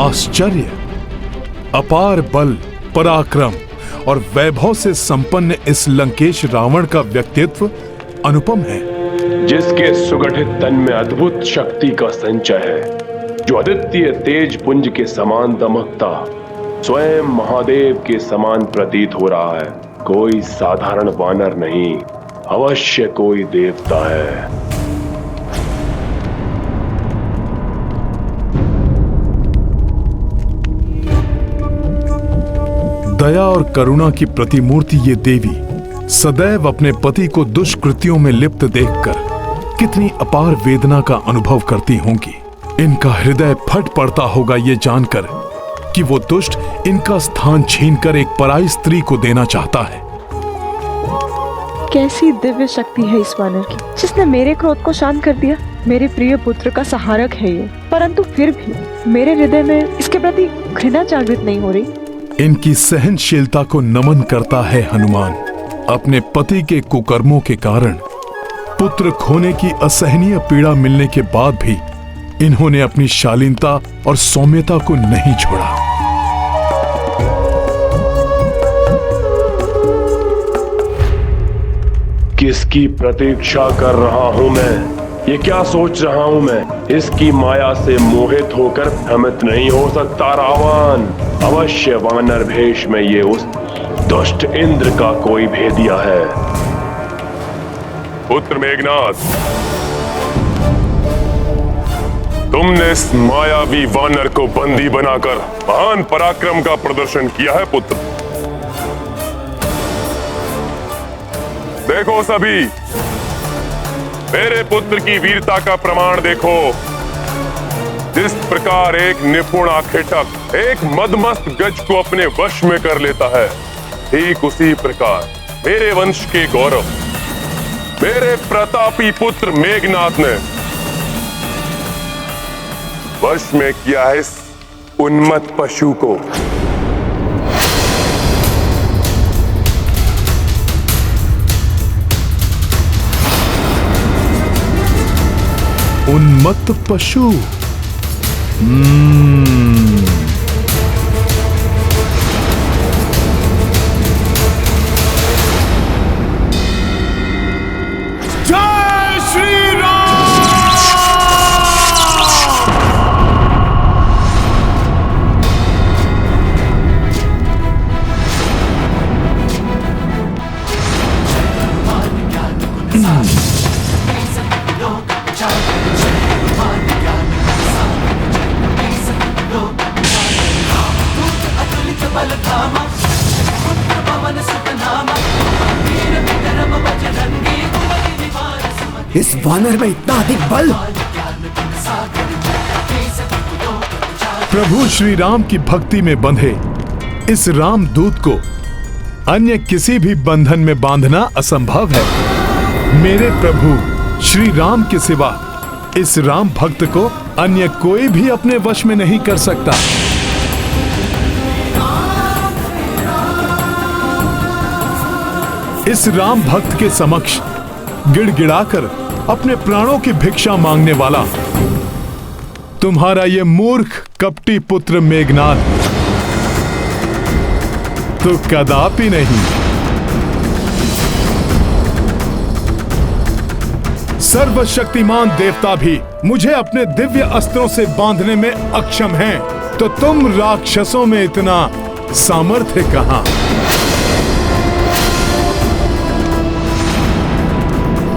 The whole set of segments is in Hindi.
आश्चर्य, अपार बल, पराक्रम और वैभव से संपन्न इस लंकेश रावण का व्यक्तित्व अनुपम है, जिसके सुगठित तन में अद्भुत शक्ति का संचय है, जो अद्वितीय तेज पुंज के समान दमकता स्वयं महादेव के समान प्रतीत हो रहा है। कोई साधारण वानर नहीं, अवश्य कोई देवता है। दया और करुणा की प्रतिमूर्ति ये देवी सदैव अपने पति को दुष्कृत्यों में लिप्त देखकर कितनी अपार वेदना का अनुभव करती होंगी। इनका हृदय फट पड़ता होगा ये जानकर कि वो दुष्ट इनका स्थान छीनकर एक पराई स्त्री को देना चाहता है। कैसी दिव्य शक्ति है इस वानर की, जिसने मेरे क्रोध को शांत कर दिया। मेरे प्रिय पुत्र का सहारक है ये, परंतु फिर भी मेरे हृदय में इसके प्रति घृणा जागृत नहीं हो रही। इनकी सहनशीलता को नमन करता है हनुमान। अपने पति के कुकर्मों के कारण पुत्र खोने की असहनीय पीड़ा मिलने के बाद भी इन्होंने अपनी शालीनता और सौम्यता को नहीं छोड़ा। किसकी प्रतीक्षा कर रहा हूं मैं? ये क्या सोच रहा हूं मैं? इसकी माया से मोहित होकर भ्रमित नहीं हो सकता रावण। अवश्य वानर भेष में ये उस दुष्ट इंद्र का कोई भेदिया है। पुत्र मेघनाद, तुमने इस मायावी वानर को बंदी बनाकर महान पराक्रम का प्रदर्शन किया है पुत्र। देखो सभी, मेरे पुत्र की वीरता का प्रमाण देखो। जिस प्रकार एक निपुण आखेटक एक मदमस्त गज को अपने वश में कर लेता है, ठीक उसी प्रकार मेरे वंश के गौरव, मेरे प्रतापी पुत्र मेघनाद ने वश में किया है इस उन्मत्त पशु को। उन्मत्त पशु। जय श्री राम। इस वानर में इतना अधिक बल। प्रभु श्री राम की भक्ति में बंधे इस रामदूत को अन्य किसी भी बंधन में बांधना असंभव है। मेरे प्रभु श्री राम के सिवा इस राम भक्त को अन्य कोई भी अपने वश में नहीं कर सकता। इस राम भक्त के समक्ष गिड़गिड़ाकर अपने प्राणों की भिक्षा मांगने वाला तुम्हारा ये मूर्ख कपटी पुत्र मेघनाद तो कदापि नहीं। सर्वशक्तिमान देवता भी मुझे अपने दिव्य अस्त्रों से बांधने में अक्षम हैं, तो तुम राक्षसों में इतना सामर्थ्य कहां?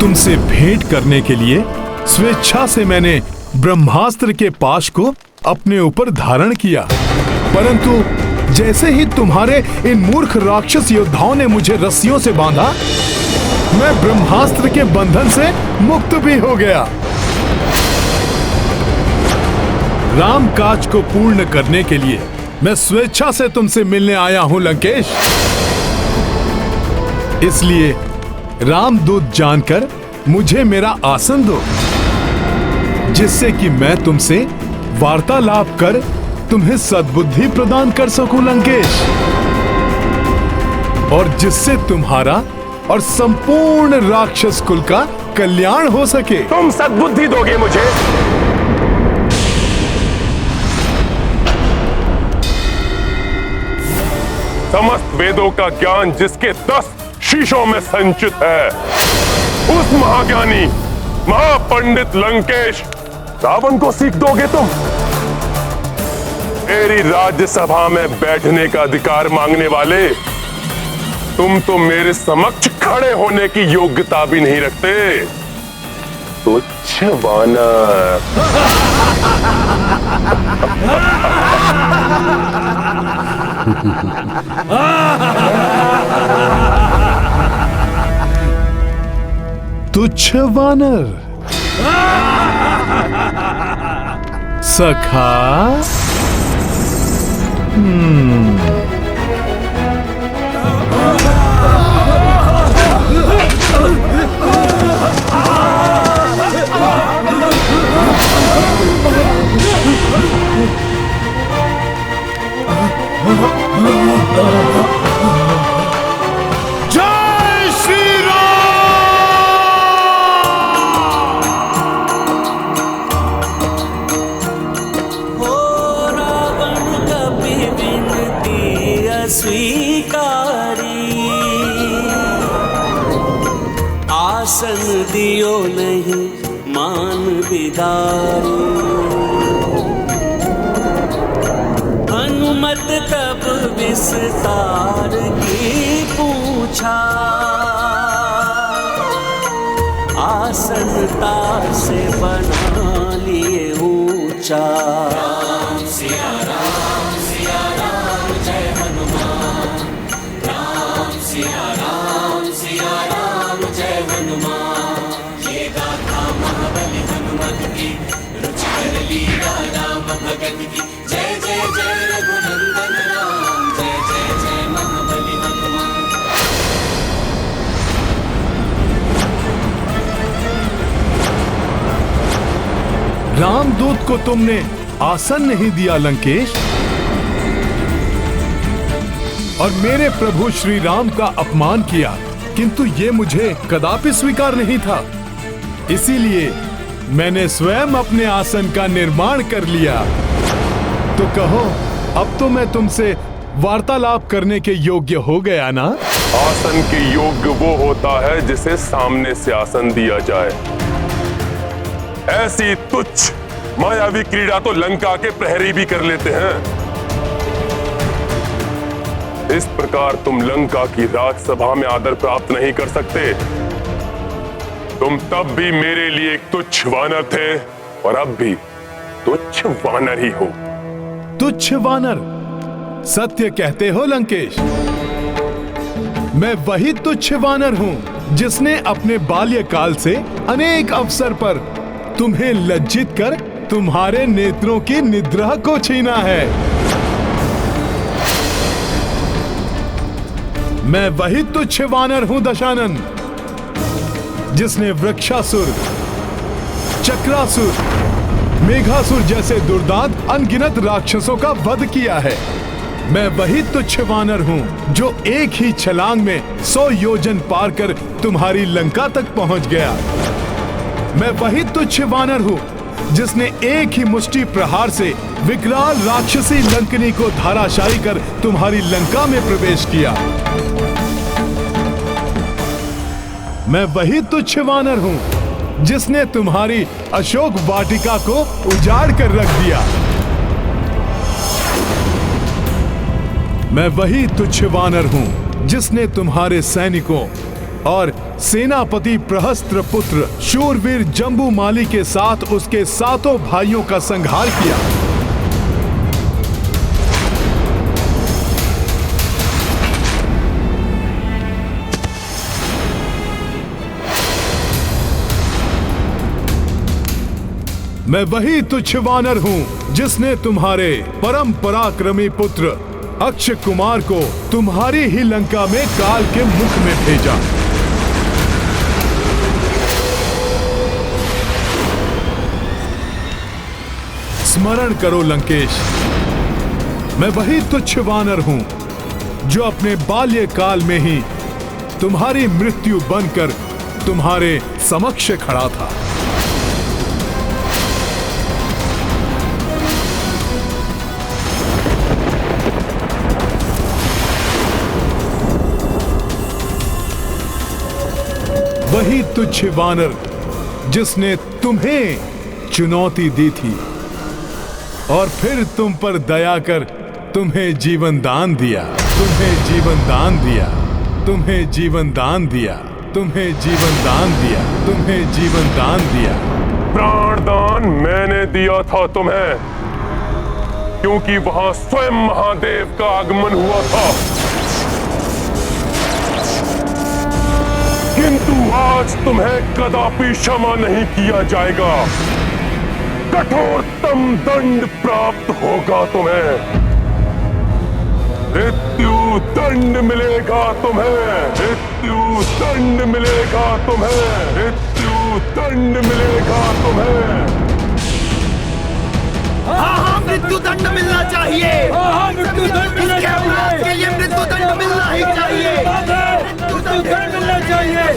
तुमसे भेंट करने के लिए स्वेच्छा से मैंने ब्रह्मास्त्र के पाश को अपने ऊपर धारण किया, परंतु जैसे ही तुम्हारे इन मूर्ख राक्षस योद्धाओं ने मुझे रस्सियों से बांधा, मैं ब्रह्मास्त्र के बंधन से मुक्त भी हो गया। राम काज को पूर्ण करने के लिए मैं स्वेच्छा से तुमसे मिलने आया हूं लंकेश। इसलिए रामदूत जानकर मुझे मेरा आसन दो, जिससे कि मैं तुमसे वार्तालाप कर तुम्हें सद्बुद्धि प्रदान कर सकूं लंकेश, और जिससे तुम्हारा और संपूर्ण राक्षस कुल का कल्याण हो सके। तुम सद्बुद्धि दोगे मुझे? समस्त वेदों का ज्ञान जिसके 10 शीशों में संचित है, उस महाज्ञानी महापंडित लंकेश रावण को सीख दोगे तुम? मेरी राज्यसभा में बैठने का अधिकार मांगने वाले तुम तो मेरे समक्ष खड़े होने की योग्यता भी नहीं रखते। तुच्छ वानर। तुच्छ वानर। सखा। जय श्री राम। हो रावण कपि विनती अस्वीकारी, आसन दियो नहीं मान बिदारी। हनुमत तब विस्तार की पूछा, आसनता से बना लिए ऊंचा। राम सिया राम जय हनुमान। राम सिया राम जय हनुमान। ये गाथा महाबली हनुमत की, रुचिकर लीला राम भगत की। जय जय जय रघुनंदन राम, जय जय जय महाबली हनुमान। रामदूत को तुमने आसन नहीं दिया लंकेश, और मेरे प्रभु श्री राम का अपमान किया, किंतु ये मुझे कदापि स्वीकार नहीं था। इसीलिए मैंने स्वयं अपने आसन का निर्माण कर लिया। तो कहो, अब तो मैं तुमसे वार्तालाप करने के योग्य हो गया ना? आसन के योग्य वो होता है जिसे सामने से आसन दिया जाए। ऐसी तुच्छ मायावी क्रीड़ा तो लंका के प्रहरी भी कर लेते हैं। इस प्रकार तुम लंका की राजसभा में आदर प्राप्त नहीं कर सकते। तुम तब भी मेरे लिए एक तुच्छ वानर थे और अब भी तुच्छ वानर ही हो। तुच्छ वानर, सत्य कहते हो लंकेश। मैं वही तुच्छ वानर हूं जिसने अपने बाल्यकाल से अनेक अवसर पर तुम्हें लज्जित कर तुम्हारे नेत्रों की निद्रा को छीना है। मैं वही तुच्छ वानर हूं दशानन, जिसने वृक्षासुर, चक्रासुर, मेघासुर जैसे दुर्दांत अनगिनत राक्षसों का वध किया है। मैं वही तुच्छ वानर हूं जो एक ही छलांग में 100 योजन पार कर तुम्हारी लंका तक पहुंच गया। मैं वही तुच्छ वानर हूं जिसने एक ही मुष्टि प्रहार से विकराल राक्षसी लंकनी को धाराशायी कर तुम्हारी लंका में प्रवेश किया। मैं वही तुच्छ वानर हूं जिसने तुम्हारी अशोक वाटिका को उजाड़ कर रख दिया। मैं वही तुच्छ वानर हूं जिसने तुम्हारे सैनिकों और सेनापति प्रहस्त्र पुत्र शूरवीर जम्बूमाली के साथ उसके 7 भाइयों का संहार किया। मैं वही तुच्छ वानर हूं जिसने तुम्हारे परम पराक्रमी पुत्र अक्षय कुमार को तुम्हारी ही लंका में काल के मुख में भेजा। स्मरण करो लंकेश, मैं वही तुच्छ वानर हूं जो अपने बाल्यकाल में ही तुम्हारी मृत्यु बनकर तुम्हारे समक्ष खड़ा था। तुच्छ वानर जिसने तुम्हें चुनौती दी थी और फिर तुम पर दया कर तुम्हें जीवन दान दिया, तुम्हें जीवन दान दिया, तुम्हें जीवन दान दिया, तुम्हें जीवन दान दिया, तुम्हें जीवन दान दिया। प्राण दान मैंने दिया था तुम्हें, क्योंकि वहां स्वयं महादेव का आगमन हुआ था। किंतु आज तुम्हें कदापि क्षमा नहीं किया जाएगा। कठोरतम दंड प्राप्त होगा तुम्हें। मृत्यु दंड मिलेगा तुम्हें, मृत्यु दंड मिलेगा तुम्हें, मृत्यु दंड मिलेगा तुम्हें। हाँ, मृत्यु दंड मिलना चाहिए। मृत्यु दंड मिलना चाहिए। के लिए मृत्यु दंड मिलना ही चाहिए। मृत्यु दंड मिलना चाहिए।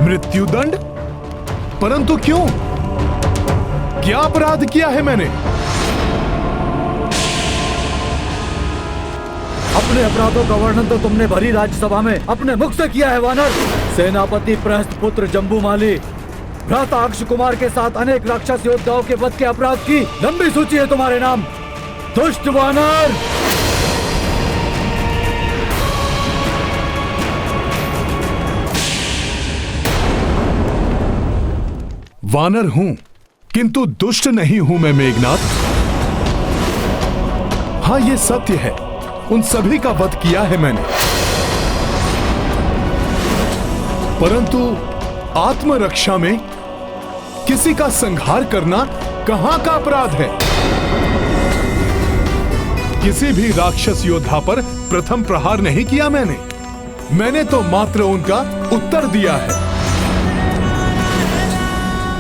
मृत्युदंड? परंतु क्यों? क्या अपराध किया है मैंने? अपने अपराधों का वर्णन तो तुमने भरी राज्यसभा में अपने मुख से किया है वानर। सेनापति प्रहस्त पुत्र जम्बूमाली, भ्राता अक्ष कुमार के साथ अनेक राक्षस योद्धाओं के वध के अपराध की लंबी सूची है तुम्हारे नाम। दुष्ट वानर! वानर हूं, किंतु दुष्ट नहीं हूं मैं मेघनाथ। हाँ, ये सत्य है, उन सभी का वध किया है मैंने, परंतु आत्मरक्षा में किसी का संहार करना कहां का अपराध है? किसी भी राक्षस योद्धा पर प्रथम प्रहार नहीं किया मैंने तो मात्र उनका उत्तर दिया है।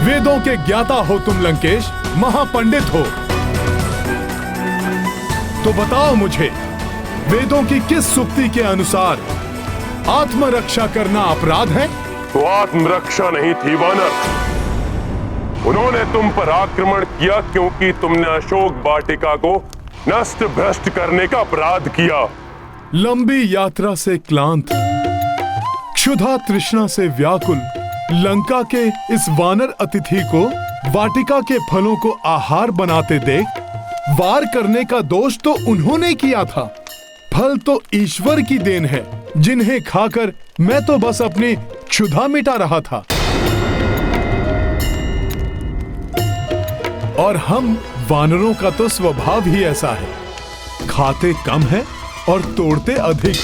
वेदों के ज्ञाता हो तुम लंकेश, महापंडित हो, तो बताओ मुझे, वेदों की किस सूक्ति के अनुसार आत्मरक्षा करना अपराध है? तो आत्मरक्षा नहीं थी वानर, उन्होंने तुम पर आक्रमण किया क्योंकि तुमने अशोक वाटिका को नष्ट भ्रष्ट करने का अपराध किया। लंबी यात्रा से क्लांत, क्षुधा तृष्णा से व्याकुल लंका के इस वानर अतिथि को वाटिका के फलों को आहार बनाते देख वार करने का दोष तो उन्होंने किया था। फल तो ईश्वर की देन है, जिन्हें खाकर मैं तो बस अपनी क्षुधा मिटा रहा था। और हम वानरों का तो स्वभाव ही ऐसा है, खाते कम है और तोड़ते अधिक।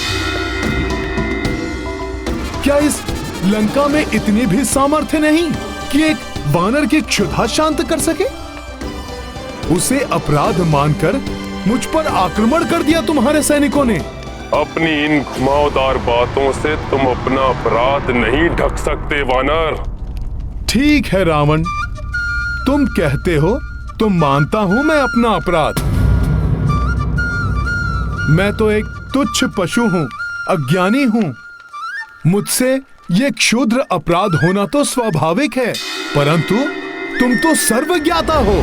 क्या इस लंका में इतनी भी सामर्थ्य नहीं कि एक वानर की क्षुधा शांत कर सके? उसे अपराध मानकर मुझ पर आक्रमण कर दिया तुम्हारे सैनिकों ने। अपनी इन घुमावदार बातों से तुम अपना अपराध नहीं ढक सकते वानर। ठीक है रावण, तुम कहते हो तो मानता हूं मैं अपना अपराध। मैं तो एक तुच्छ पशु हूं, अज्ञानी हूं। मुझसे ये क्षुद्र अपराध होना तो स्वाभाविक है, परंतु तुम तो सर्वज्ञाता हो,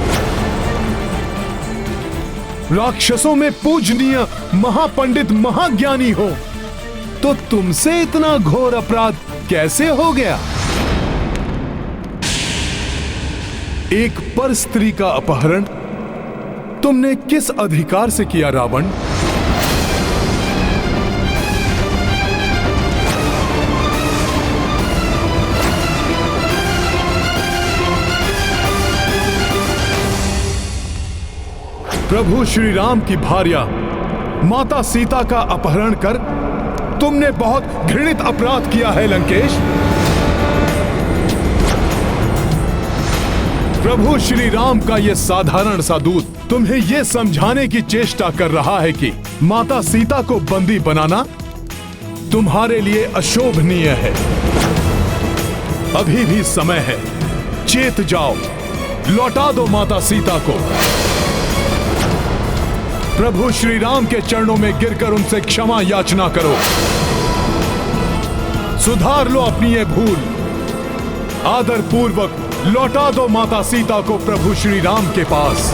राक्षसों में पूजनीय महापंडित महाज्ञानी हो, तो तुमसे इतना घोर अपराध कैसे हो गया? एक पर स्त्री का अपहरण तुमने किस अधिकार से किया रावण? प्रभु श्री राम की भार्या माता सीता का अपहरण कर तुमने बहुत घृणित अपराध किया है लंकेश। प्रभु श्री राम का यह साधारण सा दूत तुम्हें यह समझाने की चेष्टा कर रहा है कि माता सीता को बंदी बनाना तुम्हारे लिए अशोभनीय है। अभी भी समय है, चेत जाओ, लौटा दो माता सीता को। प्रभु श्री राम के चरणों में गिरकर उनसे क्षमा याचना करो। सुधार लो अपनी ये भूल। आदर पूर्वक लौटा दो माता सीता को प्रभु श्री राम के पास।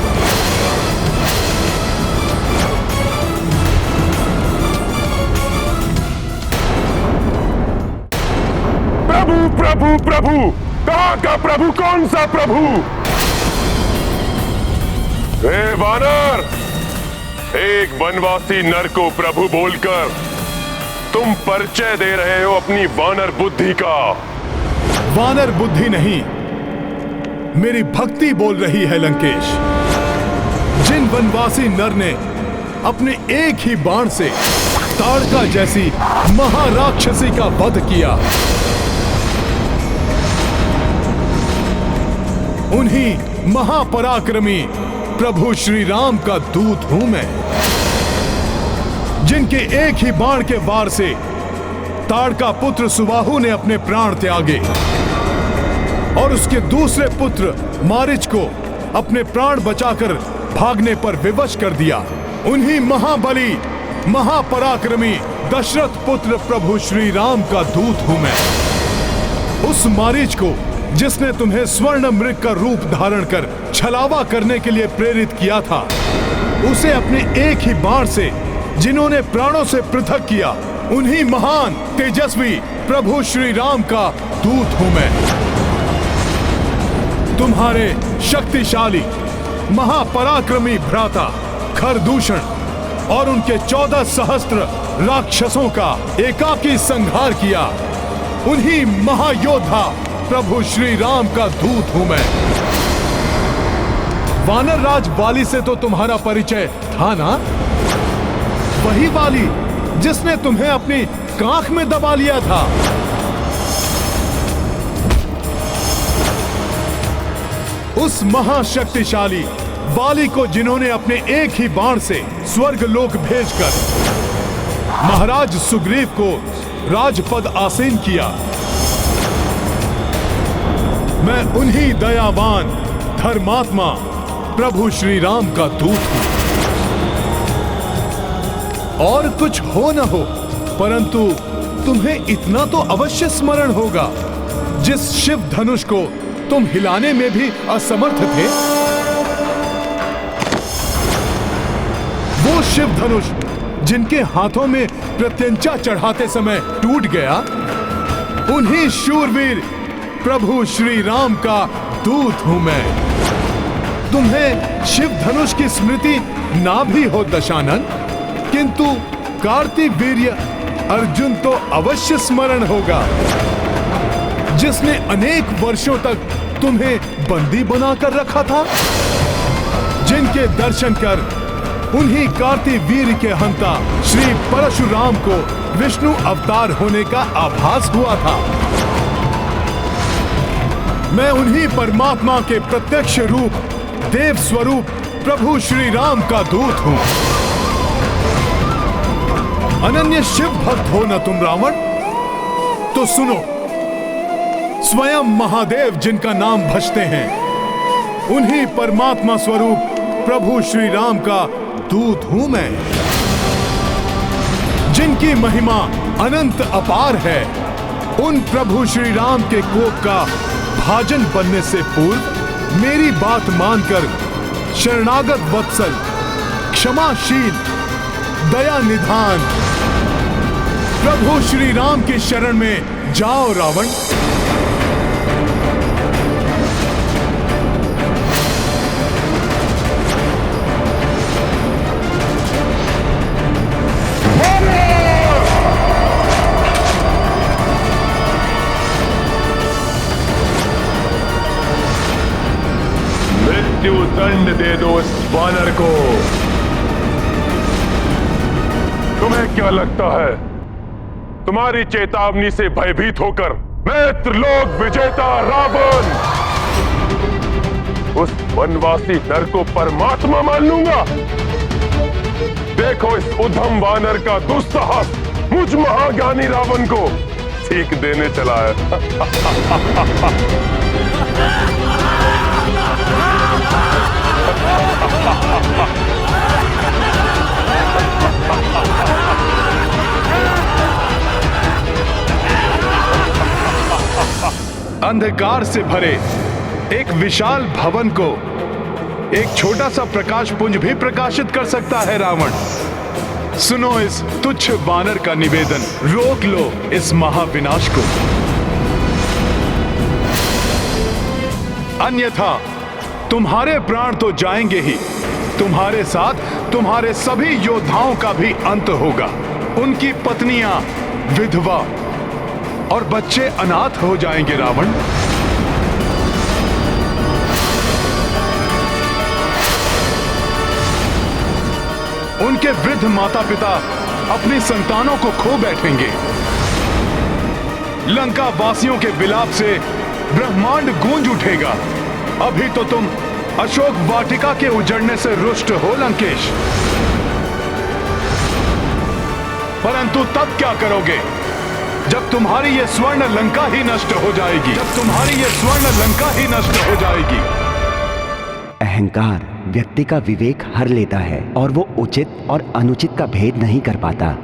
प्रभु प्रभु प्रभु, कहां का प्रभु? कौन सा प्रभु? हे वानर, एक वनवासी नर को प्रभु बोलकर तुम परिचय दे रहे हो अपनी वानर बुद्धि का। वानर बुद्धि नहीं, मेरी भक्ति बोल रही है लंकेश। जिन वनवासी नर ने अपने एक ही बाण से ताड़का जैसी महाराक्षसी का वध किया, उन्हीं महापराक्रमी प्रभु श्री राम का दूत हूं मैं, जिनके एक ही बाण के वार से ताड़का पुत्र सुबाहु ने अपने प्राण त्यागे और उसके दूसरे पुत्र मारीच को अपने प्राण बचाकर भागने पर विवश कर दिया। उन्हीं महाबली महापराक्रमी दशरथ पुत्र प्रभु श्री राम का दूत हूं मैं। उस मारीच को जिसने तुम्हें स्वर्ण मृग का रूप धारण कर छलावा करने के लिए प्रेरित किया था, उसे अपने एक ही बाण से जिन्होंने प्राणों से पृथक किया, उन्हीं महान तेजस्वी प्रभु श्री राम का दूत हूं मैं। तुम्हारे शक्तिशाली महापराक्रमी भ्राता खरदूषण और उनके 14 सहस्त्र राक्षसों का एकाकी संहार किया, उन्हीं महायोद्धा प्रभु श्री राम का दूत हूं मैं। वानर राज वाली से तो तुम्हारा परिचय था ना? वही वाली जिसने तुम्हें अपनी कांख में दबा लिया था। उस महाशक्तिशाली वाली को जिन्होंने अपने एक ही बाण से स्वर्ग लोक भेजकर महाराज सुग्रीव को राजपद आसीन किया। मैं उन्हीं दयावान धर्मात्मा प्रभु श्री राम का दूत हूं। और कुछ हो न हो, परंतु तुम्हें इतना तो अवश्य स्मरण होगा, जिस शिव धनुष को तुम हिलाने में भी असमर्थ थे, वो शिव धनुष जिनके हाथों में प्रत्यंचा चढ़ाते समय टूट गया, उन्हीं शूरवीर प्रभु श्री राम का दूत हूं मैं। तुम्हें शिव धनुष की स्मृति ना भी हो दशानन, किंतु कार्तिवीर्य अर्जुन तो अवश्य स्मरण होगा, जिसने अनेक वर्षों तक तुम्हें बंदी बनाकर रखा था, जिनके दर्शन कर उन्हीं कार्तिवीर्य के हंता श्री परशुराम को विष्णु अवतार होने का आभास हुआ था। मैं उन्हीं परमात्मा के प्रत्यक्ष रूप देव स्वरूप प्रभु श्री राम का दूत हूं। अनन्य शिव भक्त हो न तुम रावण? तो सुनो, स्वयं महादेव जिनका नाम भजते हैं, उन्हीं परमात्मा स्वरूप प्रभु श्री राम का दूत हूं मैं। जिनकी महिमा अनंत अपार है, उन प्रभु श्री राम के कोप का भाजन बनने से पूर्व मेरी बात मानकर शरणागत वत्सल, क्षमाशील, दया निधान प्रभु श्री राम की शरण में जाओ रावण। मृत्यु दंड दे दो इस वानर को। तुम्हें क्या लगता है, तुम्हारी चेतावनी से भयभीत होकर मैं त्रिलोक विजेता रावण उस वनवासी नर को परमात्मा मान लूंगा? देखो इस उद्धम वानर का दुस्साहस मुझ महाज्ञानी रावण को सीख देने चला है। अंधकार से भरे एक विशाल भवन को एक छोटा सा प्रकाश पुंज भी प्रकाशित कर सकता है रावण। सुनो इस तुच्छ वानर का निवेदन, रोक लो इस महाविनाश को, अन्यथा तुम्हारे प्राण तो जाएंगे ही, तुम्हारे साथ तुम्हारे सभी योद्धाओं का भी अंत होगा। उनकी पत्नियां विधवा और बच्चे अनाथ हो जाएंगे रावण। उनके वृद्ध माता पिता अपनी संतानों को खो बैठेंगे। लंका वासियों के विलाप से ब्रह्मांड गूंज उठेगा। अभी तो तुम अशोक वाटिका के उजड़ने से रुष्ट हो लंकेश, परंतु तब क्या करोगे जब तुम्हारी ये स्वर्ण लंका ही नष्ट हो जाएगी, जब तुम्हारी ये स्वर्ण लंका ही नष्ट हो जाएगी। अहंकार व्यक्ति का विवेक हर लेता है और वो उचित और अनुचित का भेद नहीं कर पाता।